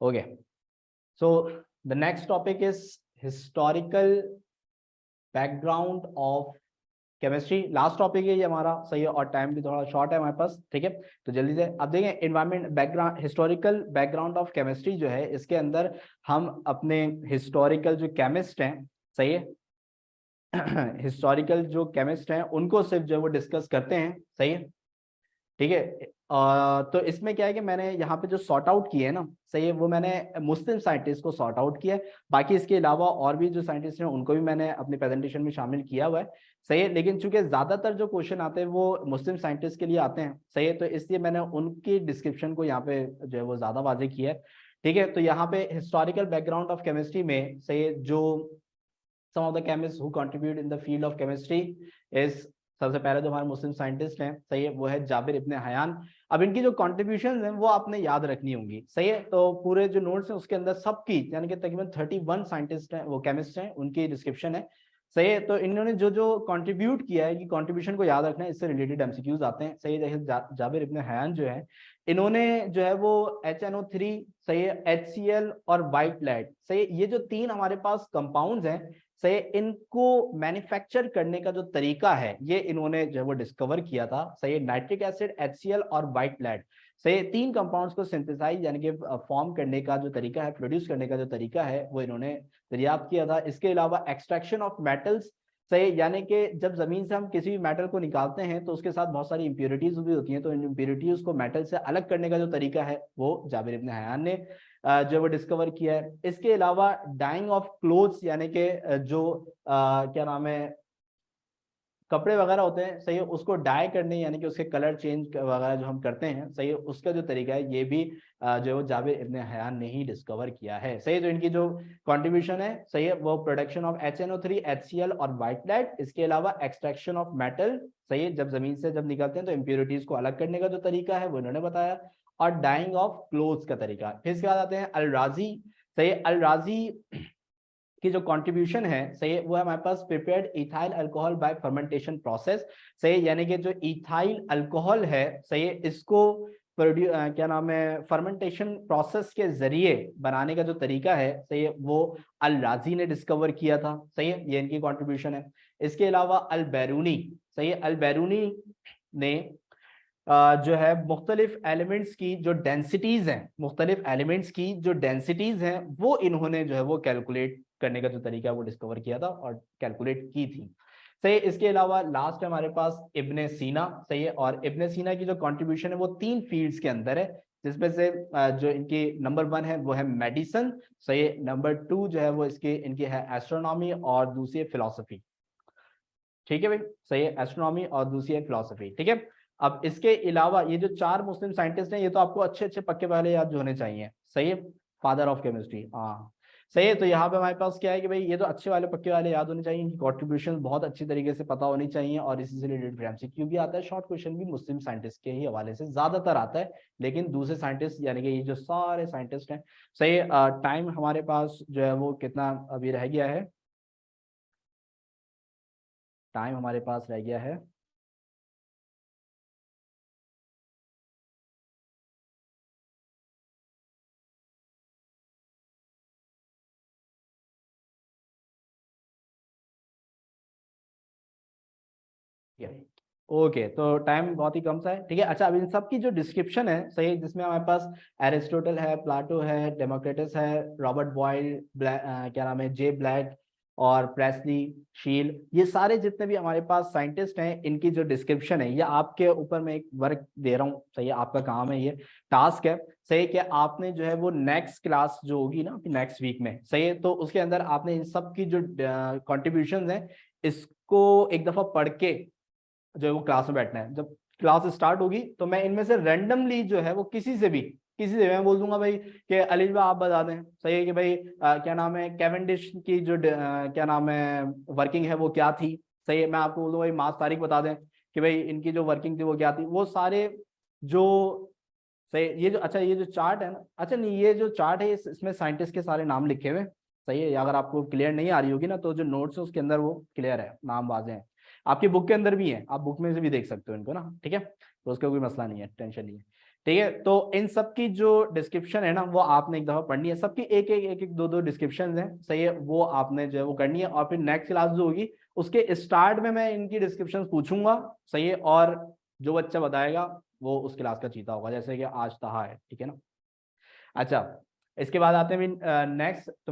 Okay, so the next topic is historical background of chemistry. Last topic है ये हमारा, सही है, और टाइम भी थोड़ा शॉर्ट है हमारे पास, ठीक है। तो जल्दी से अब देखें, environment background, historical background of chemistry जो है, इसके अंदर हम अपने हिस्टोरिकल जो केमिस्ट हैं, सही है, हिस्टोरिकल जो केमिस्ट हैं उनको सिर्फ जो है वो डिस्कस करते हैं, सही है, ठीक है। तो इसमें क्या है कि मैंने यहाँ पे जो सॉर्ट आउट किए है ना, सही है, वो मैंने मुस्लिम साइंटिस्ट को सॉर्ट आउट किया है। बाकी इसके अलावा और भी जो साइंटिस्ट हैं उनको भी मैंने अपनी प्रेजेंटेशन में शामिल किया हुआ है, सही है। लेकिन चूंकि ज्यादातर जो क्वेश्चन आते हैं वो मुस्लिम साइंटिस्ट के लिए आते हैं, सही है, तो इसलिए मैंने उनकी डिस्क्रिप्शन को यहाँ पे जो है वो ज्यादा वाजे किया है, ठीक है। तो यहाँ पे हिस्टोरिकल बैकग्राउंड ऑफ केमिस्ट्री में, सही है, जो some of the chemists who contribute in the field of chemistry is, सबसे पहले जो हमारे मुस्लिम साइंटिस्ट हैं, सही है, वो है जाबिर इब्ने हयान। अब इनकी जो कॉन्ट्रीब्यूशन हैं वो आपने याद रखनी होंगी, सही है। तो पूरे जो नोट्स हैं उसके अंदर सबकी, यानी कि तकरीबन 31 साइंटिस्ट हैं, वो केमिस्ट हैं, उनकी डिस्क्रिप्शन है, सही है। तो इन्होंने जो जो कंट्रीब्यूट किया है, कि कंट्रीब्यूशन को याद रखना है, इससे रिलेटेड एमसीक्यूज आते हैं, सही है। जैसे जाबिर इब्ने हयान जो है, इन्होंने जो है वो HNO3, सही है, HCl और वाइट लाइट, सही है, ये जो तीन हमारे पास कंपाउंड्स हैं, सही, इनको मैन्युफैक्चर करने का जो तरीका है ये इन्होंने जो है वो डिस्कवर किया था, सही है। नाइट्रिक एसिड, HCl और वाइट लाइट, सही, तीन कंपाउंड्स को सिंथेसाइज यानी कि फॉर्म करने का जो तरीका है, प्रोड्यूस करने का जो तरीका है, वो इन्होंने दरियाफ्त किया था। इसके अलावा एक्सट्रैक्शन ऑफ मेटल्स, सही, यानी कि जब जमीन से हम किसी भी मेटल को निकालते हैं तो उसके साथ बहुत सारी इंप्योरिटीज भी होती हैं, तो इन इंप्योरिटीज को मेटल से अलग करने का जो तरीका है वो जाबिर इब्ने हयान ने जो वो डिस्कवर किया है। इसके अलावा डाइंग ऑफ क्लोथ्स, यानी कि जो क्या नाम है, कपड़े वगैरह होते हैं, सही है, उसको डाई करने, यानी कि उसके कलर चेंज वगैरह जो हम करते हैं, सही है, उसका जो तरीका है ये भी जो है जाबिर इब्ने हयान ने ही डिस्कवर किया है, सही है। तो इनकी जो कंट्रीब्यूशन है, सही है, वो प्रोडक्शन ऑफ HNO3, HCl और वाइट लाइट, इसके अलावा एक्सट्रैक्शन ऑफ मेटल, सही है, जब जमीन से जब निकलते हैं तो इम्प्योरिटीज को अलग करने का जो तरीका है वो इन्होंने बताया, और डाइंग ऑफ क्लोथ्स का तरीका। फिर इसके बाद आते हैं अल राजी, सही है, अल राजी की जो कंट्रीब्यूशन है, सही है, वो है हमारे पास prepared ethyl alcohol by fermentation process, सही है, यानी कि जो इथाइल अल्कोहल है, सही है, इसको क्या नाम है, फर्मेंटेशन प्रोसेस के जरिए बनाने का जो तरीका है, सही है, वो अल राजी ने डिस्कवर किया था, सही है, ये इनकी कंट्रीब्यूशन है। इसके अलावा अल बैरूनी, सही है, अल बैरूनी ने जो है मुख्तलिफ एलिमेंट्स की जो डेंसिटीज हैं, मुख्तलिफ एलिमेंट्स की जो डेंसिटीज हैं वो इन्होंने जो है वो कैलकुलेट करने का जो तरीका है वो डिस्कवर किया था और कैलकुलेट की थी, सही। इसके अलावा लास्ट है हमारे पास इब्ने सीना, सही है, और इब्ने सीना की जो कंट्रीब्यूशन है वो 3 फील्ड्स के अंदर है, जिसमें से जो इनकी नंबर 1 है वो है मेडिसिन, सही है, नंबर 2 जो है वो इसकी इनकी है एस्ट्रोनॉमी, और दूसरी है फिलोसफी, ठीक है भाई, सही है, एस्ट्रोनॉमी और दूसरी है फिलोसफी, ठीक है। अब इसके अलावा ये जो 4 मुस्लिम साइंटिस्ट हैं ये तो आपको अच्छे अच्छे पक्के वाले याद जो होने चाहिए, सही है, फादर ऑफ केमिस्ट्री, हाँ, सही है। तो यहाँ पे हमारे पास क्या है कि भाई ये तो अच्छे वाले पक्के वाले याद होने चाहिए, इनकी कॉन्ट्रीब्यूशन बहुत अच्छी तरीके से पता होनी चाहिए, और इसी से रिलेटेड एमसीक्यू भी आता है, शॉर्ट क्वेश्चन भी मुस्लिम साइंटिस्ट के ही हवाले से ज्यादातर आता है, लेकिन दूसरे साइंटिस्ट यानी कि ये जो सारे साइंटिस्ट हैं, सही, टाइम हमारे पास जो है वो कितना अभी रह गया है, टाइम हमारे पास रह गया है ओके, तो टाइम बहुत ही कम सा है, ठीक है। अच्छा, अब इन सब की जो डिस्क्रिप्शन है, सही है, जिसमें हमारे पास एरिस्टोटल है, प्लाटो है, डेमोक्रेटस है, रॉबर्ट बॉयल, क्या नाम है, जे ब्लैक और प्रेस्ली, शील, ये सारे जितने भी हमारे पास साइंटिस्ट हैं, इनकी जो डिस्क्रिप्शन है, ये आपके ऊपर मैं एक वर्क दे रहा हूँ, सही है, आपका काम है, ये टास्क है, सही है, कि आपने जो है वो नेक्स्ट क्लास जो होगी ना नेक्स्ट वीक में, सही है, तो उसके अंदर आपने इन सब की जो कॉन्ट्रीब्यूशन है इसको एक दफा पढ़ के जो है वो क्लास में बैठना है। जब क्लास स्टार्ट होगी तो मैं इनमें से रैंडमली जो है वो किसी से मैं बोल दूंगा भाई कि अलीश भाई आप बता दें, सही है, कि भाई क्या नाम है, कैवेंडिश की जो क्या नाम है वर्किंग है वो क्या थी, सही है, मैं आपको बोल दूंगा भाई मार्च तारीख बता दें कि भाई इनकी जो वर्किंग थी वो क्या थी, वो सारे जो, सही, ये जो, अच्छा, ये जो चार्ट है ना, अच्छा नहीं, ये जो चार्ट है इसमें साइंटिस्ट के सारे नाम लिखे हुए हैं, सही है, अगर आपको क्लियर नहीं आ रही होगी ना तो जो नोट्स है उसके अंदर वो क्लियर है, नाम वाजे हैं, आपकी बुक के अंदर भी है, आप बुक में से भी देख सकते हो इनको ना, ठीक है, तो उसका कोई मसला नहीं है, टेंशन नहीं है। ठीक है, तो इन सब की जो डिस्क्रिप्शन है ना वो आपने एक दफा पढ़नी है, सबकी एक एक दो दो डिस्क्रिप्शन है, सही है, वो आपने जो है वो करनी है। और फिर नेक्स्ट क्लास जो होगी उसके स्टार्ट में मैं इनकी डिस्क्रिप्शन पूछूंगा, सही है, और जो बच्चा बताएगा वो उस क्लास का चीता होगा, जैसे कि आज तहा है, ठीक है ना। अच्छा, इसके बाद आते हैं नेक्स्ट।